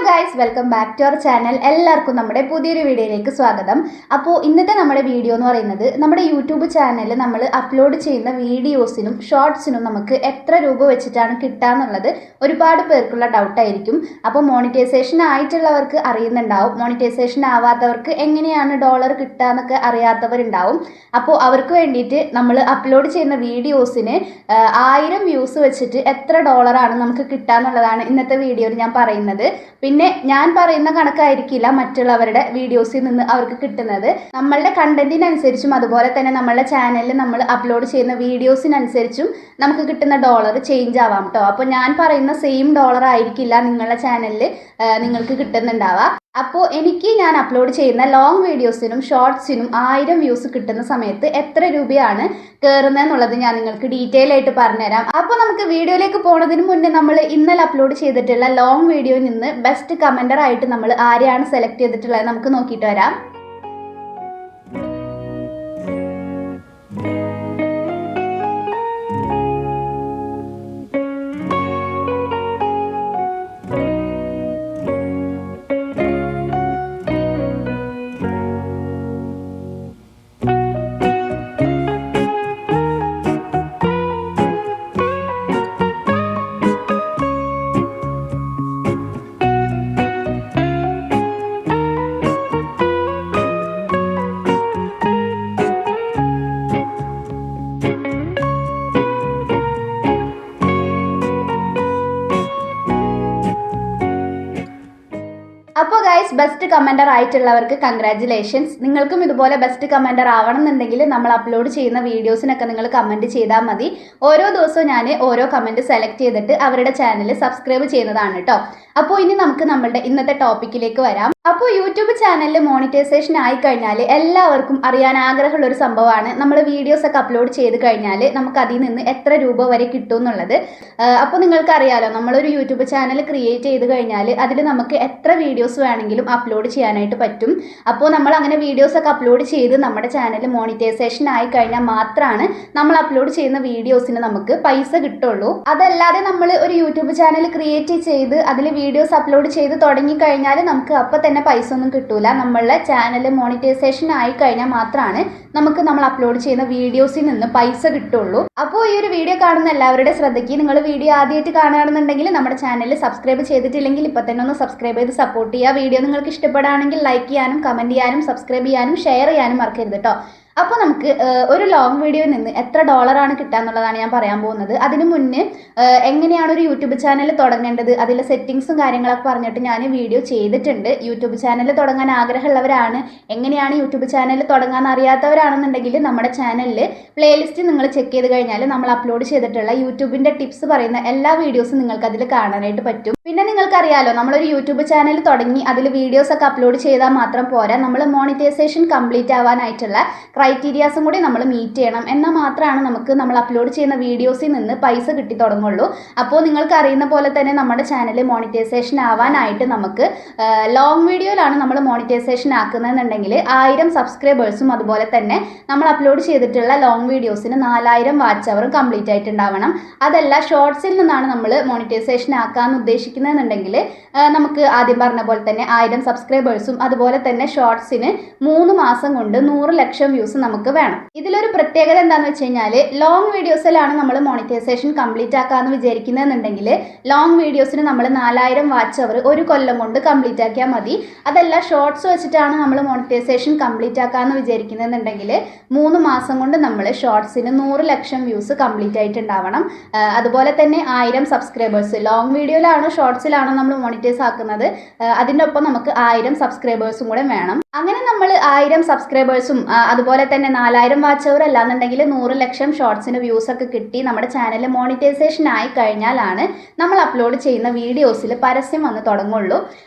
Guys, welcome back to our channel. എല്ലാവർക്കും നമ്മുടെ പുതിയൊരു വീഡിയോയിലേക്ക് സ്വാഗതം. അപ്പോൾ ഇന്നത്തെ നമ്മുടെ വീഡിയോ എന്ന് പറയുന്നത് നമ്മുടെ യൂട്യൂബ് ചാനലിൽ നമ്മൾ അപ്ലോഡ് ചെയ്യുന്ന വീഡിയോസിനും ഷോർട്സിനും നമുക്ക് എത്ര രൂപ വെച്ചിട്ടാണ് കിട്ടാന്നുള്ളത് ഒരുപാട് പേർക്കുള്ള ഡൗട്ടായിരിക്കും. അപ്പോൾ മോണിറ്റൈസേഷൻ ആയിട്ടുള്ളവർക്ക് അറിയുന്നുണ്ടാവും, മോണിറ്റൈസേഷൻ ആവാത്തവർക്ക് എങ്ങനെയാണ് ഡോളർ കിട്ടുക എന്നൊക്കെ അറിയാത്തവരുണ്ടാവും. അപ്പോൾ അവർക്ക് വേണ്ടിയിട്ട് നമ്മൾ അപ്ലോഡ് ചെയ്യുന്ന വീഡിയോസിന് 1000 വ്യൂസ് വെച്ചിട്ട് എത്ര ഡോളറാണ് നമുക്ക് കിട്ടുക എന്നുള്ളതാണ് ഇന്നത്തെ വീഡിയോയിൽ ഞാൻ പറയുന്നത്. പിന്നെ ഞാൻ പറയുന്ന കണക്കായിരിക്കില്ല മറ്റുള്ളവരുടെ വീഡിയോസിൽ നിന്ന് അവർക്ക് കിട്ടുന്നത്. നമ്മളുടെ കണ്ടന്റിനനുസരിച്ചും അതുപോലെ തന്നെ നമ്മളുടെ ചാനലിൽ നമ്മൾ അപ്ലോഡ് ചെയ്യുന്ന വീഡിയോസിനനുസരിച്ചും നമുക്ക് കിട്ടുന്ന ഡോളർ ചേഞ്ച് ആവാം കേട്ടോ. അപ്പോൾ ഞാൻ പറയുന്ന സെയിം ഡോളർ ആയിരിക്കില്ല നിങ്ങളുടെ ചാനലിൽ നിങ്ങൾക്ക് കിട്ടുന്നുണ്ടാവുക. അപ്പോൾ ഞാൻ അപ്ലോഡ് ചെയ്യുന്ന ലോങ് വീഡിയോസിനും ഷോർട്സിനും 1000 വ്യൂസ് കിട്ടുന്ന സമയത്ത് എത്ര രൂപയാണ് കയറുന്നതെന്നുള്ളത് ഞാൻ നിങ്ങൾക്ക് ഡീറ്റെയിൽ ആയിട്ട് പറഞ്ഞുതരാം. അപ്പോൾ നമുക്ക് വീഡിയോയിലേക്ക് പോകുന്നതിന് മുന്നേ നമ്മൾ ഇന്നലെ അപ്ലോഡ് ചെയ്തിട്ടുള്ള ലോങ് വീഡിയോയിൽ നിന്ന് ബെസ്റ്റ് കമൻറ്റർ ആയിട്ട് നമ്മൾ ആരെയാണ് സെലക്ട് ചെയ്തിട്ടുള്ളത് നമുക്ക് നോക്കിയിട്ട് വരാം. അപ്പോൾ ഗൈസ്, ബെസ്റ്റ് കമൻറ്റർ ആയിട്ടുള്ളവർക്ക് കൺഗ്രാറ്റുലേഷൻസ്. നിങ്ങൾക്കും ഇതുപോലെ ബെസ്റ്റ് കമൻറ്റർ ആവണം എന്നുണ്ടെങ്കിൽ നമ്മൾ അപ്ലോഡ് ചെയ്യുന്ന വീഡിയോസിനൊക്കെ നിങ്ങൾ കമൻറ്റ് ചെയ്താൽ മതി. ഓരോ ദിവസവും ഞാൻ ഓരോ കമൻറ്റ് സെലക്ട് ചെയ്തിട്ട് അവരുടെ ചാനൽ സബ്സ്ക്രൈബ് ചെയ്യുന്നതാണ് കേട്ടോ. അപ്പോൾ ഇനി നമുക്ക് നമ്മളുടെ ഇന്നത്തെ ടോപ്പിക്കിലേക്ക് വരാം. അപ്പോൾ യൂട്യൂബ് ചാനലിൽ മോണിറ്റൈസേഷൻ ആയിക്കഴിഞ്ഞാൽ എല്ലാവർക്കും അറിയാൻ ആഗ്രഹമുള്ള ഒരു സംഭവമാണ് നമ്മൾ വീഡിയോസ് ഒക്കെ അപ്ലോഡ് ചെയ്ത് കഴിഞ്ഞാൽ നമുക്ക് അതിൽ നിന്ന് എത്ര രൂപ വരെ കിട്ടും എന്നുള്ളത്. അപ്പോൾ നിങ്ങൾക്ക് അറിയാലോ, നമ്മളൊരു യൂട്യൂബ് ചാനൽ ക്രിയേറ്റ് ചെയ്ത് കഴിഞ്ഞാൽ അതിൽ നമുക്ക് എത്ര വീഡിയോസ് വേണമെങ്കിലും അപ്ലോഡ് ചെയ്യാനായിട്ട് പറ്റും. അപ്പോൾ നമ്മൾ അങ്ങനെ വീഡിയോസ് ഒക്കെ അപ്ലോഡ് ചെയ്ത് നമ്മുടെ ചാനൽ മോണിറ്റൈസേഷൻ ആയി കഴിഞ്ഞാൽ മാത്രമാണ് നമ്മൾ അപ്ലോഡ് ചെയ്യുന്ന വീഡിയോസിന് നമുക്ക് പൈസ കിട്ടുള്ളൂ. അതല്ലാതെ നമ്മൾ ഒരു യൂട്യൂബ് ചാനൽ ക്രിയേറ്റ് ചെയ്ത് അതിൽ വീഡിയോസ് അപ്ലോഡ് ചെയ്ത് തുടങ്ങിക്കഴിഞ്ഞാൽ നമുക്ക് അപ്പം തന്നെ പൈസ ഒന്നും കിട്ടൂല. നമ്മളുടെ ചാനൽ മോണിറ്റൈസേഷൻ ആയി കഴിഞ്ഞാൽ മാത്രമാണ് നമുക്ക് നമ്മൾ അപ്ലോഡ് ചെയ്യുന്ന വീഡിയോസിൽ നിന്ന് പൈസ കിട്ടുള്ളൂ. അപ്പോൾ ഈ ഒരു വീഡിയോ കാണുന്ന എല്ലാവരുടെ ശ്രദ്ധയ്ക്ക്, നിങ്ങൾ വീഡിയോ ആദ്യമായിട്ട് കാണുകയാണെന്നുണ്ടെങ്കിൽ നമ്മുടെ ചാനൽ സബ്സ്ക്രൈബ് ചെയ്തിട്ടില്ലെങ്കിൽ ഇപ്പം തന്നെ ഒന്ന് സബ്സ്ക്രൈബ് ചെയ്ത് സപ്പോർട്ട് ചെയ്യുക. വീഡിയോ നിങ്ങൾക്ക് ഇഷ്ടപ്പെടുകയാണെങ്കിൽ ലൈക്ക് ചെയ്യാനും കമൻറ്റ് ചെയ്യാനും സബ്സ്ക്രൈബ് ചെയ്യാനും ഷെയർ ചെയ്യാനും മറക്കരുത് കേട്ടോ. അപ്പോൾ നമുക്ക് ഒരു ലോങ് വീഡിയോയിൽ നിന്ന് എത്ര ഡോളറാണ് കിട്ടുക എന്നുള്ളതാണ് ഞാൻ പറയാൻ പോകുന്നത്. അതിന് മുന്നേ എങ്ങനെയാണ് ഒരു യൂട്യൂബ് ചാനൽ തുടങ്ങേണ്ടത്, അതിലെ സെറ്റിങ്സും കാര്യങ്ങളൊക്കെ പറഞ്ഞിട്ട് ഞാൻ വീഡിയോ ചെയ്തിട്ടുണ്ട്. യൂട്യൂബ് ചാനൽ തുടങ്ങാൻ ആഗ്രഹമുള്ളവരാണ്, എങ്ങനെയാണ് യൂട്യൂബ് ചാനൽ തുടങ്ങാൻ അറിയാത്തവരാണെന്നുണ്ടെങ്കിൽ നമ്മുടെ ചാനലിൽ പ്ലേലിസ്റ്റ് നിങ്ങൾ ചെക്ക് ചെയ്ത് കഴിഞ്ഞാൽ നമ്മൾ അപ്ലോഡ് ചെയ്തിട്ടുള്ള യൂട്യൂബിൻ്റെ ടിപ്സ് പറയുന്ന എല്ലാ വീഡിയോസും നിങ്ങൾക്ക് അതിൽ കാണാനായിട്ട് പറ്റും. പിന്നെ നിങ്ങൾക്കറിയാലോ, നമ്മളൊരു യൂട്യൂബ് ചാനൽ തുടങ്ങി അതിൽ വീഡിയോസ് ഒക്കെ അപ്ലോഡ് ചെയ്താൽ മാത്രം പോരാ, നമ്മൾ മോണിറ്റൈസേഷൻ കംപ്ലീറ്റ് ആവാനായിട്ടുള്ള ക്രൈറ്റീരിയാസും കൂടി നമ്മൾ മീറ്റ് ചെയ്യണം. എന്നാൽ മാത്രമാണ് നമുക്ക് നമ്മൾ അപ്ലോഡ് ചെയ്യുന്ന വീഡിയോസിൽ നിന്ന് പൈസ കിട്ടി തുടങ്ങുള്ളൂ. അപ്പോൾ നിങ്ങൾക്ക് അറിയുന്ന പോലെ തന്നെ നമ്മുടെ ചാനൽ മോണിറ്റൈസേഷൻ ആവാനായിട്ട് നമുക്ക് ലോങ് വീഡിയോയിലാണ് നമ്മൾ മോണിറ്റൈസേഷൻ ആക്കുന്നതെന്നുണ്ടെങ്കിൽ 1000 സബ്സ്ക്രൈബേഴ്സും അതുപോലെ തന്നെ നമ്മൾ അപ്ലോഡ് ചെയ്തിട്ടുള്ള ലോങ് വീഡിയോസിന് 4000 വാച്ച് അവറും കംപ്ലീറ്റ് ആയിട്ടുണ്ടാവണം. അതല്ല ഷോർട്സിൽ നിന്നാണ് നമ്മൾ മോണിറ്റൈസേഷൻ ആക്കാമെന്ന് ഉദ്ദേശിക്കുന്നതെന്നുണ്ടെങ്കിൽ നമുക്ക് ആദ്യം പറഞ്ഞ പോലെ തന്നെ 1000 സബ്സ്ക്രൈബേഴ്സും അതുപോലെ തന്നെ ഷോർട്സിന് 3 മാസം കൊണ്ട് 100 ലക്ഷം വ്യൂസ് നമുക്ക് വേണം. ഇതിലൊരു പ്രത്യേകത എന്താണെന്ന് വെച്ച് കഴിഞ്ഞാൽ, ലോങ് വീഡിയോസിലാണ് നമ്മൾ മോണിറ്റൈസേഷൻ കംപ്ലീറ്റ് ആക്കാമെന്ന് വിചാരിക്കുന്നതെന്നുണ്ടെങ്കിൽ ലോങ് വീഡിയോസിന് നമ്മൾ 4000 വാച്ച് അവർ ഒരു കൊല്ലം കൊണ്ട് കംപ്ലീറ്റ് ആക്കിയാൽ മതി. അതല്ല ഷോർട്സ് വെച്ചിട്ടാണ് നമ്മൾ മോണിറ്റൈസേഷൻ കംപ്ലീറ്റ് ആക്കാമെന്ന് വിചാരിക്കുന്നതെന്നുണ്ടെങ്കിൽ 3 മാസം കൊണ്ട് നമ്മൾ ഷോർട്സിന് 100 ലക്ഷം വ്യൂസ് കംപ്ലീറ്റ് ആയിട്ടുണ്ടാവണം. അതുപോലെ തന്നെ 1000 സബ്സ്ക്രൈബേഴ്സ്, ലോങ് വീഡിയോയിലാണോ ഷോർട്സിലാണോ നമ്മൾ മോണിറ്റൈസ് ആക്കുന്നത്, അതിൻ്റെ ഒപ്പം നമുക്ക് 1000 സബ്സ്ക്രൈബേഴ്സും കൂടെ വേണം. അങ്ങനെ നമ്മൾ 1000 സബ്സ്ക്രൈബേഴ്സും അതുപോലെ തന്നെ 4000 വാച്ച് അവർ അല്ലാന്നുണ്ടെങ്കിൽ 100 ലക്ഷം ഷോർട്സിന് വ്യൂസ് ഒക്കെ കിട്ടി നമ്മുടെ ചാനൽ മോണിറ്റൈസേഷൻ ആയി കഴിഞ്ഞാലാണ് നമ്മൾ അപ്ലോഡ് ചെയ്യുന്ന വീഡിയോസിൽ പരസ്യം വന്ന് തുടങ്ങുള്ളൂ.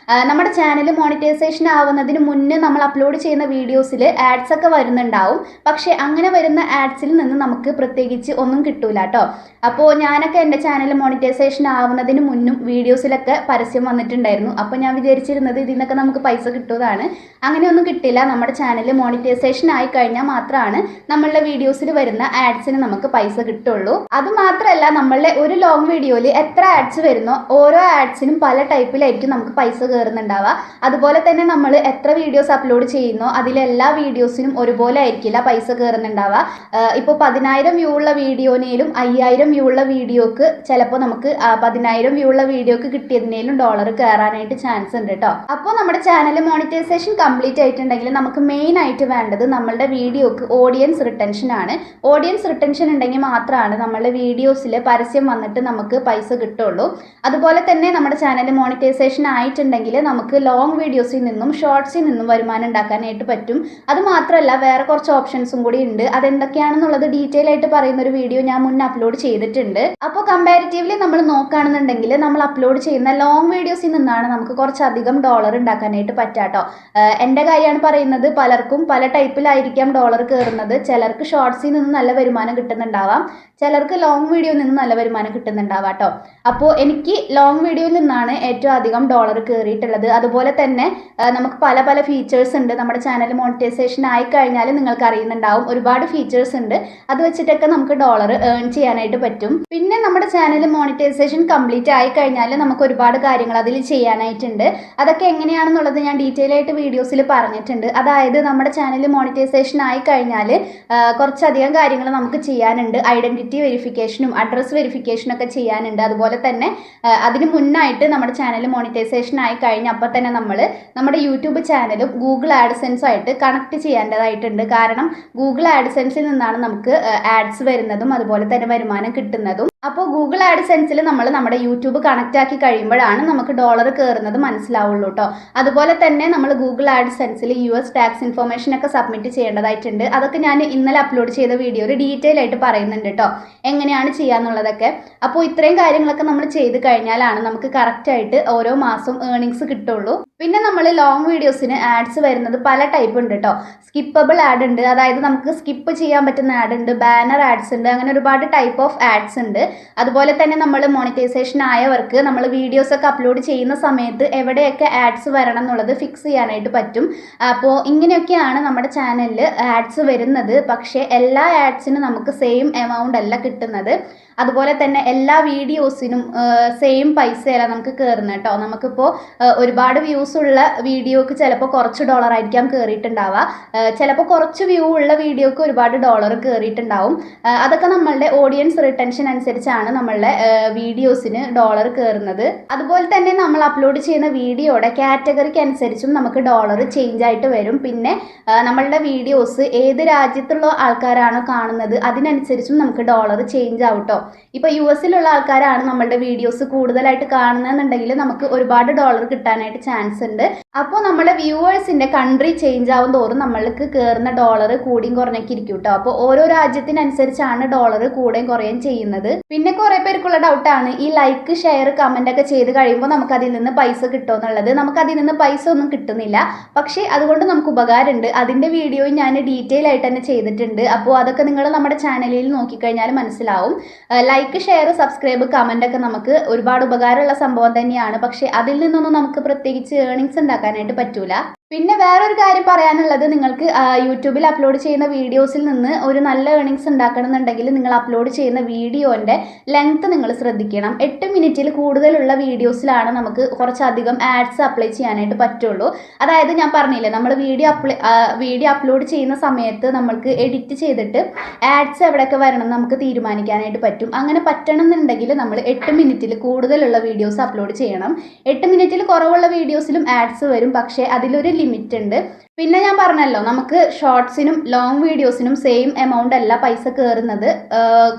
നമ്മുടെ ചാനൽ മോണിറ്റൈസേഷൻ ആവുന്നതിന് മുന്നേ നമ്മൾ അപ്ലോഡ് ചെയ്യുന്ന വീഡിയോസിൽ ആഡ്സ് ഒക്കെ വരുന്നുണ്ടാവും. പക്ഷേ അങ്ങനെ വരുന്ന ആഡ്സിൽ നിന്ന് നമുക്ക് പ്രത്യേകിച്ച് ഒന്നും കിട്ടൂല കേട്ടോ. അപ്പോൾ ഞാനൊക്കെ എൻ്റെ ചാനൽ മോണിറ്റൈസേഷൻ ആവുന്നതിന് മുന്നും വീഡിയോസിലൊക്കെ പരസ്യം വന്നിട്ടുണ്ടായിരുന്നു. അപ്പോൾ ഞാൻ വിചാരിച്ചിരുന്നത് ഇതിൽ നിന്നൊക്കെ നമുക്ക് പൈസ കിട്ടുന്നതാണ്. അങ്ങനെ ഒന്നും കിട്ടില്ല. നമ്മുടെ ചാനൽ മോണിറ്റൈസേഷൻ ആയി കഴിഞ്ഞാൽ മാത്രമാണ് നമ്മളുടെ വീഡിയോസിൽ വരുന്ന ആഡ്സിന് നമുക്ക് പൈസ കിട്ടുള്ളൂ. അത് മാത്രമല്ല, നമ്മളുടെ ഒരു ലോങ് വീഡിയോയിൽ എത്ര ആഡ്സ് വരുന്നോ ഓരോ ആഡ്സിനും പല ടൈപ്പിലായിരിക്കും നമുക്ക് പൈസ കയറുന്നുണ്ടാവുക. അതുപോലെ തന്നെ നമ്മൾ എത്ര വീഡിയോസ് അപ്ലോഡ് ചെയ്യുന്നോ അതിലെല്ലാ വീഡിയോസിനും ഒരുപോലെ ആയിരിക്കില്ല പൈസ കയറുന്നുണ്ടാവുക. ഇപ്പോൾ 10,000 വ്യൂ ഉള്ള വീഡിയോനേലും 5,000 വ്യൂ ഉള്ള വീഡിയോക്ക് ചിലപ്പോൾ നമുക്ക് 10,000 വ്യൂ ഉള്ള വീഡിയോക്ക് കിട്ടിയതിനേലും ഡോളർ കയറാനായിട്ട് ചാൻസ് ഉണ്ട് കേട്ടോ. അപ്പോൾ നമ്മുടെ ചാനൽ മോണിറ്റൈസേഷൻ കംപ്ലീറ്റ് ആയിട്ടുണ്ടെങ്കിൽ നമുക്ക് മെയിൻ ആയിട്ട് വേണ്ടത് നമ്മളുടെ വീഡിയോക്ക് ഓഡിയൻസ് റിട്ടൻഷൻ ആണ്. ഓഡിയൻസ് റിട്ടൻഷൻ ഉണ്ടെങ്കിൽ മാത്രമാണ് നമ്മളുടെ വീഡിയോസിൽ പരസ്യം വന്നിട്ട് നമുക്ക് പൈസ കിട്ടുള്ളൂ. അതുപോലെ തന്നെ നമ്മുടെ ചാനൽ മോണിറ്റൈസേഷൻ ആയിട്ടുണ്ടെങ്കിൽ നമുക്ക് ലോങ് വീഡിയോസിൽ നിന്നും ഷോർട്സിൽ നിന്നും വരുമാനം ഉണ്ടാക്കാനായിട്ട് പറ്റും. അത് മാത്രമല്ല, വേറെ കുറച്ച് ഓപ്ഷൻസും കൂടി ഉണ്ട്. അതെന്തൊക്കെയാണെന്നുള്ളത് ഡീറ്റെയിൽ ആയിട്ട് പറയുന്ന ഒരു വീഡിയോ ഞാൻ മുന്നേ അപ്ലോഡ് ചെയ്തിട്ടുണ്ട്. അപ്പോൾ കമ്പാരിറ്റീവ്ലി നമ്മൾ നോക്കുകയാണെന്നുണ്ടെങ്കിൽ നമ്മൾ അപ്ലോഡ് ചെയ്യുന്ന ലോങ് വീഡിയോസിൽ നിന്നാണ് നമുക്ക് കുറച്ചധികം ഡോളർ ഉണ്ടാക്കാനായിട്ട് പറ്റാട്ടോ. എൻ്റെ കാര്യമാണ് പറയുന്നത്. പലർക്കും പല ടൈപ്പിലായിരിക്കാം ഡോളർ കയറുന്നത്. ചിലർക്ക് ഷോർട്സിൽ നിന്ന് നല്ല വരുമാനം കിട്ടുന്നുണ്ടാവാം, ചിലർക്ക് ലോങ് വീഡിയോയിൽ നിന്ന് നല്ല വരുമാനം കിട്ടുന്നുണ്ടാവാം കേട്ടോ. അപ്പോൾ എനിക്ക് ലോങ് വീഡിയോയിൽ നിന്നാണ് ഏറ്റവും അധികം ഡോളർ കയറിയിട്ടുള്ളത്. അതുപോലെ തന്നെ നമുക്ക് പല പല ഫീച്ചേഴ്സ് ഉണ്ട്. നമ്മുടെ ചാനൽ മോണിറ്റൈസേഷൻ ആയി കഴിഞ്ഞാൽ നിങ്ങൾക്ക് അറിയുന്നുണ്ടാവും, ഒരുപാട് ഫീച്ചേഴ്സ് ഉണ്ട്. അത് വെച്ചിട്ടൊക്കെ നമുക്ക് ഡോളർ ഏൺ ചെയ്യാനായിട്ട് പറ്റും. പിന്നെ നമ്മുടെ ചാനൽ മോണിറ്റൈസേഷൻ കംപ്ലീറ്റ് ആയി കഴിഞ്ഞാൽ നമുക്ക് ഒരുപാട് കാര്യങ്ങൾ അതിൽ ചെയ്യാനായിട്ടുണ്ട്. അതൊക്കെ എങ്ങനെയാണെന്നുള്ളത് ഞാൻ ഡീറ്റെയിൽ ആയിട്ട് വീഡിയോസിൽ പറഞ്ഞിട്ടുണ്ട്. അതായത് നമ്മുടെ ചാനൽ മോണിറ്റൈസേഷൻ ആയി കഴിഞ്ഞാൽ കുറച്ചധികം കാര്യങ്ങൾ നമുക്ക് ചെയ്യാനുണ്ട്. ഐഡൻറ്റിറ്റി വെരിഫിക്കേഷനും അഡ്രസ് വെരിഫിക്കേഷനും ഒക്കെ ചെയ്യാനുണ്ട്. അതുപോലെ തന്നെ അതിന് മുന്നായിട്ട് നമ്മുടെ ചാനൽ മോണിറ്റൈസേഷൻ ആയി കഴിഞ്ഞ അപ്പോൾ തന്നെ നമ്മൾ നമ്മുടെ യൂട്യൂബ് ചാനലും ഗൂഗിൾ ആഡ്സെൻസും ആയിട്ട് കണക്ട് ചെയ്യേണ്ടതായിട്ടുണ്ട്. കാരണം ഗൂഗിൾ ആഡ്സെൻസിൽ നിന്നാണ് നമുക്ക് ആഡ്സ് വരുന്നതും അതുപോലെ തന്നെ വരുമാനം കിട്ടുന്നതും. അപ്പോൾ ഗൂഗിൾ ആഡ്സെൻസിൽ നമ്മൾ നമ്മുടെ യൂട്യൂബ് കണക്റ്റ് ആക്കി കഴിയുമ്പോഴാണ് നമുക്ക് ഡോളർ കയറുന്നത് മനസ്സിലാവുള്ളൂ കേട്ടോ. അതുപോലെ തന്നെ നമ്മൾ ഗൂഗിൾ ആഡ്സെൻസിൽ US ടാക്സ് ഇൻഫർമേഷൻ ഒക്കെ സബ്മിറ്റ് ചെയ്യേണ്ടതായിട്ടുണ്ട്. അതൊക്കെ ഞാൻ ഇന്നലെ അപ്ലോഡ് ചെയ്ത വീഡിയോയിൽ ഡീറ്റെയിൽ ആയിട്ട് പറയുന്നുണ്ട് കേട്ടോ, എങ്ങനെയാണ് ചെയ്യാന്നുള്ളതൊക്കെ. അപ്പോൾ ഇത്രയും കാര്യങ്ങളൊക്കെ നമ്മൾ ചെയ്ത് കഴിഞ്ഞാലാണ് നമുക്ക് കറക്റ്റായിട്ട് ഓരോ മാസം ഏർണിങ്സ് കിട്ടുള്ളൂ. പിന്നെ നമ്മൾ ലോങ് വീഡിയോസിന് ആഡ്സ് വരുന്നത് പല ടൈപ്പ് ഉണ്ട് കേട്ടോ. സ്കിപ്പബിൾ ആഡ് ഉണ്ട്, അതായത് നമുക്ക് സ്കിപ്പ് ചെയ്യാൻ പറ്റുന്ന ആഡ് ഉണ്ട്, ബാനർ ആഡ്സ് ഉണ്ട്, അങ്ങനെ ഒരുപാട് ടൈപ്പ് ഓഫ് ആഡ്സ് ഉണ്ട്. അതുപോലെ തന്നെ നമ്മൾ മോണിറ്റൈസേഷൻ ആയവർക്ക് നമ്മൾ വീഡിയോസ് ഒക്കെ അപ്ലോഡ് ചെയ്യുന്ന സമയത്ത് എവിടെയൊക്കെ ആഡ്സ് വരണം എന്നുള്ളത് ഫിക്സ് ചെയ്യാനായിട്ട് പറ്റും. അപ്പോൾ ഇങ്ങനെയൊക്കെയാണ് നമ്മുടെ ചാനലിൽ ആഡ്സ് വരുന്നത്. പക്ഷേ എല്ലാ ആഡ്സിനും നമുക്ക് സെയിം എമൗണ്ട് അല്ല കിട്ടുന്നത്. അതുപോലെ തന്നെ എല്ലാ വീഡിയോസിനും സെയിം പൈസയല്ല നമുക്ക് കയറുന്നത് കേട്ടോ. നമുക്കിപ്പോൾ ഒരുപാട് വ്യൂസ് ഉള്ള വീഡിയോക്ക് ചിലപ്പോൾ കുറച്ച് ഡോളർ ആയിരിക്കാം കയറിയിട്ടുണ്ടാവുക, ചിലപ്പോൾ കുറച്ച് വ്യൂ ഉള്ള വീഡിയോക്ക് ഒരുപാട് ഡോളർ കയറിയിട്ടുണ്ടാവും. അതൊക്കെ നമ്മളുടെ ഓഡിയൻസ് റിട്ടൻഷൻ അനുസരിച്ചാണ് നമ്മളുടെ വീഡിയോസിന് ഡോളർ കയറുന്നത്. അതുപോലെ തന്നെ നമ്മൾ അപ്ലോഡ് ചെയ്യുന്ന വീഡിയോയുടെ കാറ്റഗറിക്ക് അനുസരിച്ചും നമുക്ക് ഡോളർ ചേഞ്ച് ആയിട്ട് വരും. പിന്നെ നമ്മളുടെ വീഡിയോസ് ഏത് രാജ്യത്തുള്ള ആൾക്കാരാണോ കാണുന്നത് അതിനനുസരിച്ചും നമുക്ക് ഡോളർ ചേഞ്ച് ആവട്ടോ. ഇപ്പോൾ US-ലുള്ള ആൾക്കാരാണ് നമ്മളുടെ വീഡിയോസ് കൂടുതലായിട്ട് കാണുന്നതെന്നുണ്ടെങ്കിൽ നമുക്ക് ഒരുപാട് ഡോളർ കിട്ടാനായിട്ട് ചാൻസ് ഉണ്ട്. അപ്പോൾ നമ്മുടെ വ്യൂവേഴ്സിൻ്റെ കൺട്രി ചേഞ്ച് ആവും തോറും നമ്മൾക്ക് കയറുന്ന ഡോളർ കൂടിയും കുറഞ്ഞൊക്കെ ഇരിക്കും കേട്ടോ. അപ്പോൾ ഓരോ രാജ്യത്തിനനുസരിച്ചാണ് ഡോളർ കൂടുകയും കുറയുകയും ചെയ്യുന്നത്. പിന്നെ കുറേ പേർക്കുള്ള ഡൗട്ടാണ് ഈ ലൈക്ക് ഷെയർ കമൻ്റ് ഒക്കെ ചെയ്ത് കഴിയുമ്പോൾ നമുക്ക് അതിൽ നിന്ന് പൈസ കിട്ടുമോ എന്നുള്ളത്. നമുക്ക് അതിൽ നിന്ന് പൈസ ഒന്നും കിട്ടുന്നില്ല, പക്ഷേ അതുകൊണ്ട് നമുക്ക് ഉപകാരമുണ്ട്. അതിൻ്റെ വീഡിയോ ഞാൻ ഡീറ്റെയിൽ ആയിട്ട് തന്നെ ചെയ്തിട്ടുണ്ട്. അപ്പോൾ അതൊക്കെ നിങ്ങൾ നമ്മുടെ ചാനലിൽ നോക്കിക്കഴിഞ്ഞാൽ മനസ്സിലാവും. ലൈക്ക് ഷെയർ സബ്സ്ക്രൈബ് കമൻ്റ് ഒക്കെ നമുക്ക് ഒരുപാട് ഉപകാരമുള്ള സംഭവം തന്നെയാണ്. പക്ഷേ അതിൽ നിന്നൊന്നും നമുക്ക് പ്രത്യേകിച്ച് ഏർണിങ്സ് ഉണ്ടാക്കാനായിട്ട് പറ്റൂല. പിന്നെ വേറൊരു കാര്യം പറയാനുള്ളത്, നിങ്ങൾക്ക് യൂട്യൂബിൽ അപ്ലോഡ് ചെയ്യുന്ന വീഡിയോസിൽ നിന്ന് ഒരു നല്ല ഏർണിങ്സ് ഉണ്ടാക്കണം എന്നുണ്ടെങ്കിൽ നിങ്ങൾ അപ്ലോഡ് ചെയ്യുന്ന വീഡിയോൻ്റെ ലെങ്ത്ത് നിങ്ങൾ ശ്രദ്ധിക്കണം. 8 മിനിറ്റിൽ കൂടുതലുള്ള വീഡിയോസിലാണ് നമുക്ക് കുറച്ചധികം ആഡ്സ് അപ്ലൈ ചെയ്യാനായിട്ട് പറ്റുള്ളൂ. അതായത് ഞാൻ പറഞ്ഞില്ലേ, നമ്മൾ വീഡിയോ അപ്ലോഡ് ചെയ്യുന്ന സമയത്ത് നമ്മൾക്ക് എഡിറ്റ് ചെയ്തിട്ട് ആഡ്സ് എവിടെയൊക്കെ വരണം നമുക്ക് തീരുമാനിക്കാനായിട്ട് പറ്റും. അങ്ങനെ പറ്റണം എന്നുണ്ടെങ്കിൽ നമ്മൾ 8 മിനിറ്റിൽ കൂടുതലുള്ള വീഡിയോസ് അപ്ലോഡ് ചെയ്യണം. 8 മിനിറ്റിൽ കുറവുള്ള വീഡിയോസിലും ആഡ്സ് വരും, പക്ഷേ അതിലൊരു ലിമിറ്റ് ഉണ്ട്. പിന്നെ ഞാൻ പറഞ്ഞല്ലോ, നമുക്ക് ഷോർട്സിനും ലോങ് വീഡിയോസിനും സെയിം എമൗണ്ട് അല്ല പൈസ കയറുന്നത്.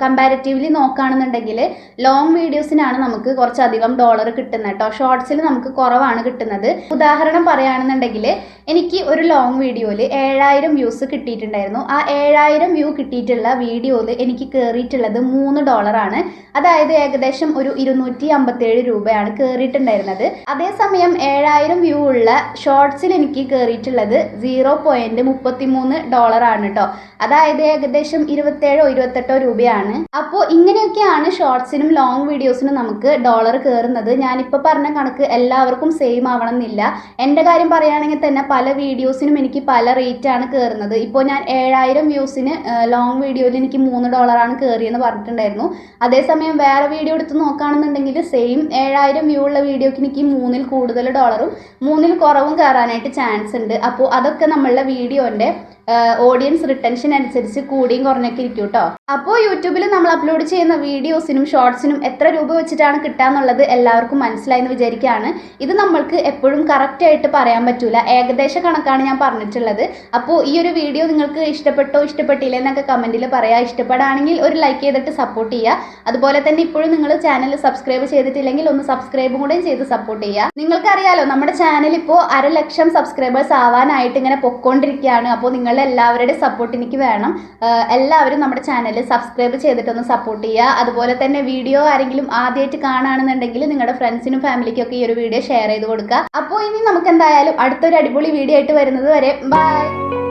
കമ്പാരിറ്റീവ്ലി നോക്കുകയാണെന്നുണ്ടെങ്കിൽ ലോങ് വീഡിയോസിനാണ് നമുക്ക് കുറച്ചധികം ഡോളർ കിട്ടുന്നത് കേട്ടോ. ഷോർട്സിൽ നമുക്ക് കുറവാണ് കിട്ടുന്നത്. ഉദാഹരണം പറയുകയാണെന്നുണ്ടെങ്കിൽ എനിക്ക് ഒരു ലോങ് വീഡിയോയിൽ 7000 വ്യൂസ് കിട്ടിയിട്ടുണ്ടായിരുന്നു. ആ 7000 വ്യൂ കിട്ടിയിട്ടുള്ള വീഡിയോയിൽ എനിക്ക് കയറിയിട്ടുള്ളത് $3 അതായത് ഏകദേശം ഒരു 257 രൂപയാണ് കയറിയിട്ടുണ്ടായിരുന്നത്. അതേസമയം 7000 വ്യൂ ഉള്ള ഷോർട്സിൽ എനിക്ക് കയറിയിട്ടുള്ളത് $0.33 ആണ് കേട്ടോ. അതായത് ഏകദേശം 27-28 രൂപയാണ്. അപ്പോൾ ഇങ്ങനെയൊക്കെയാണ് ഷോർട്സിനും ലോങ് വീഡിയോസിനും നമുക്ക് ഡോളർ കയറുന്നത്. ഞാനിപ്പോൾ പറഞ്ഞ കണക്ക് എല്ലാവർക്കും സെയിം ആവണം എന്നില്ല. എൻ്റെ കാര്യം പറയുകയാണെങ്കിൽ തന്നെ പല വീഡിയോസിനും എനിക്ക് പല റേറ്റ് ആണ് കയറുന്നത്. ഇപ്പോൾ ഞാൻ 7000 വ്യൂസിന് ലോങ് വീഡിയോയിൽ എനിക്ക് $3 കയറിയെന്ന് പറഞ്ഞിട്ടുണ്ടായിരുന്നു. അതേസമയം വേറെ വീഡിയോ എടുത്ത് നോക്കുകയാണെന്നുണ്ടെങ്കിൽ സെയിം 7000 വ്യൂ ഉള്ള വീഡിയോക്ക് എനിക്ക് 3ൽ കൂടുതൽ ഡോളറും 3ൽ കുറവും കയറാനായിട്ട് ചാൻസ് ഉണ്ട്. അപ്പോൾ അതൊക്കെ നമ്മളുടെ വീഡിയോൻ്റെ ഓഡിയൻസ് റിട്ടൻഷൻ അനുസരിച്ച് കൂടിയും കുറഞ്ഞൊക്കെ ഇരിക്കും കേട്ടോ. അപ്പോൾ യൂട്യൂബിൽ നമ്മൾ അപ്ലോഡ് ചെയ്യുന്ന വീഡിയോസിനും ഷോർട്സിനും എത്ര രൂപ വെച്ചിട്ടാണ് കിട്ടാന്നുള്ളത് എല്ലാവർക്കും മനസ്സിലായെന്ന് വിചാരിക്കുകയാണ്. ഇത് നമ്മൾക്ക് എപ്പോഴും കറക്റ്റായിട്ട് പറയാൻ പറ്റൂല, ഏകദേശ കണക്കാണ് ഞാൻ പറഞ്ഞിട്ടുള്ളത്. അപ്പോൾ ഈ ഒരു വീഡിയോ നിങ്ങൾക്ക് ഇഷ്ടപ്പെട്ടോ ഇഷ്ടപ്പെട്ടില്ല എന്നൊക്കെ കമൻറ്റിൽ പറയാം. ഇഷ്ടപ്പെടുകയാണെങ്കിൽ ഒരു ലൈക്ക് ചെയ്തിട്ട് സപ്പോർട്ട് ചെയ്യുക. അതുപോലെ തന്നെ ഇപ്പോഴും നിങ്ങൾ ചാനൽ സബ്സ്ക്രൈബ് ചെയ്തിട്ടില്ലെങ്കിൽ ഒന്ന് സബ്സ്ക്രൈബും കൂടെ ചെയ്ത് സപ്പോർട്ട് ചെയ്യുക. നിങ്ങൾക്കറിയാലോ നമ്മുടെ ചാനൽ ഇപ്പോൾ 1,00,000 സബ്സ്ക്രൈബേഴ്സ് ആവാനായിട്ട് ഇങ്ങനെ പൊക്കോണ്ടിരിക്കുകയാണ്. അപ്പോൾ നിങ്ങളുടെ എല്ലാവരുടെയും സപ്പോർട്ട് എനിക്ക് വേണം. എല്ലാവരും നമ്മുടെ ചാനൽ സബ്സ്ക്രൈബ് ചെയ്തിട്ടൊന്ന് സപ്പോർട്ട് ചെയ്യുക. അതുപോലെ തന്നെ വീഡിയോ ആരെങ്കിലും ആദ്യമായിട്ട് കാണുകയാണെന്നുണ്ടെങ്കിൽ നിങ്ങളുടെ ഫ്രണ്ട്സിനും ഫാമിലിക്കും ഒക്കെ ഈ ഒരു വീഡിയോ ഷെയർ ചെയ്ത് കൊടുക്കുക. അപ്പോൾ ഇനി നമുക്ക് എന്തായാലും അടുത്തൊരു അടിപൊളി വീഡിയോ ആയിട്ട് വരുന്നത് വരെ ബൈ.